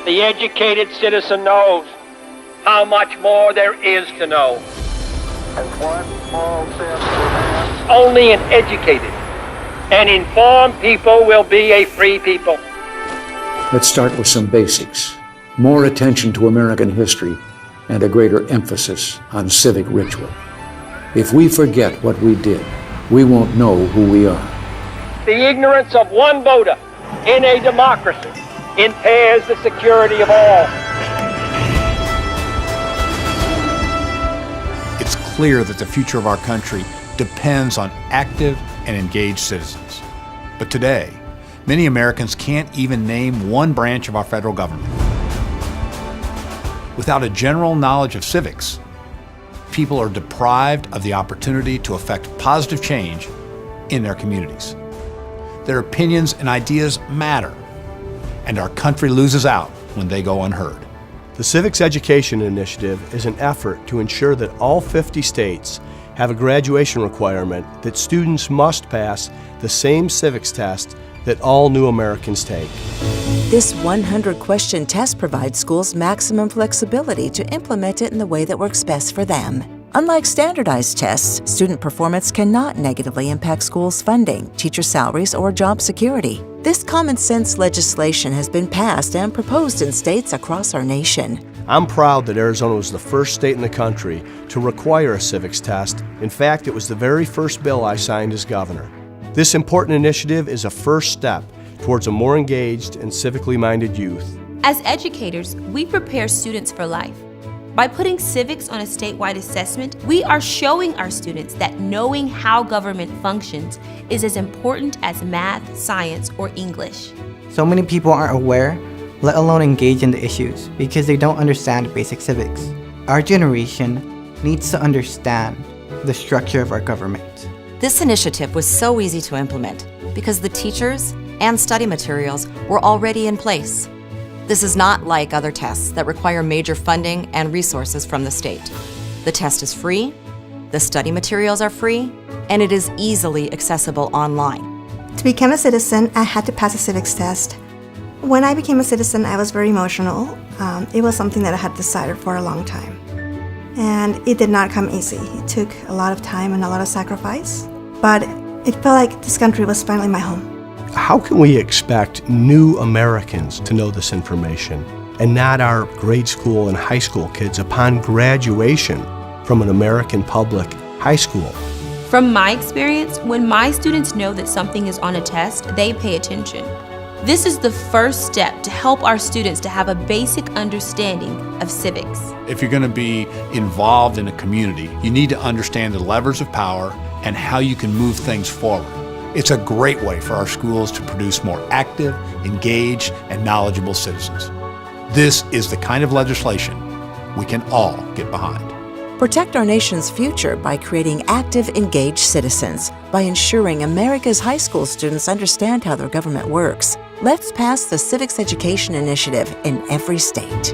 The educated citizen knows how much more there is to know. Only an educated and informed people will be a free people. Let's start with some basics. More attention to American history and a greater emphasis on civic ritual. If we forget what we did, we won't know who we are. The ignorance of one voter in a democracy impairs the security of all. It's clear that the future of our country depends on active and engaged citizens. But today, many Americans can't even name one branch of our federal government. Without a general knowledge of civics, people are deprived of the opportunity to affect positive change in their communities. Their opinions and ideas matter, and our country loses out when they go unheard. The Civics Education Initiative is an effort to ensure that all 50 states have a graduation requirement that students must pass the same civics test that all new Americans take. This 100-question test provides schools maximum flexibility to implement it in the way that works best for them. Unlike standardized tests, student performance cannot negatively impact schools' funding, teacher salaries, or job security. This common-sense legislation has been passed and proposed in states across our nation. I'm proud that Arizona was the first state in the country to require a civics test. In fact, it was the very first bill I signed as governor. This important initiative is a first step towards a more engaged and civically minded youth. As educators, we prepare students for life. By putting civics on a statewide assessment, we are showing our students that knowing how government functions is as important as math, science, or English. So many people aren't aware, let alone engage in the issues, because they don't understand basic civics. Our generation needs to understand the structure of our government. This initiative was so easy to implement because the teachers and study materials were already in place. This is not like other tests that require major funding and resources from the state. The test is free, the study materials are free, and it is easily accessible online. To become a citizen, I had to pass a civics test. When I became a citizen, I was very emotional. It was something that I had decided for a long time. And it did not come easy. It took a lot of time and a lot of sacrifice, but it felt like this country was finally my home. How can we expect new Americans to know this information and not our grade school and high school kids upon graduation from an American public high school? From my experience, when my students know that something is on a test, they pay attention. This is the first step to help our students to have a basic understanding of civics. If you're going to be involved in a community, you need to understand the levers of power and how you can move things forward. It's a great way for our schools to produce more active, engaged, and knowledgeable citizens. This is the kind of legislation we can all get behind. Protect our nation's future by creating active, engaged citizens, by ensuring America's high school students understand how their government works. Let's pass the Civics Education Initiative in every state.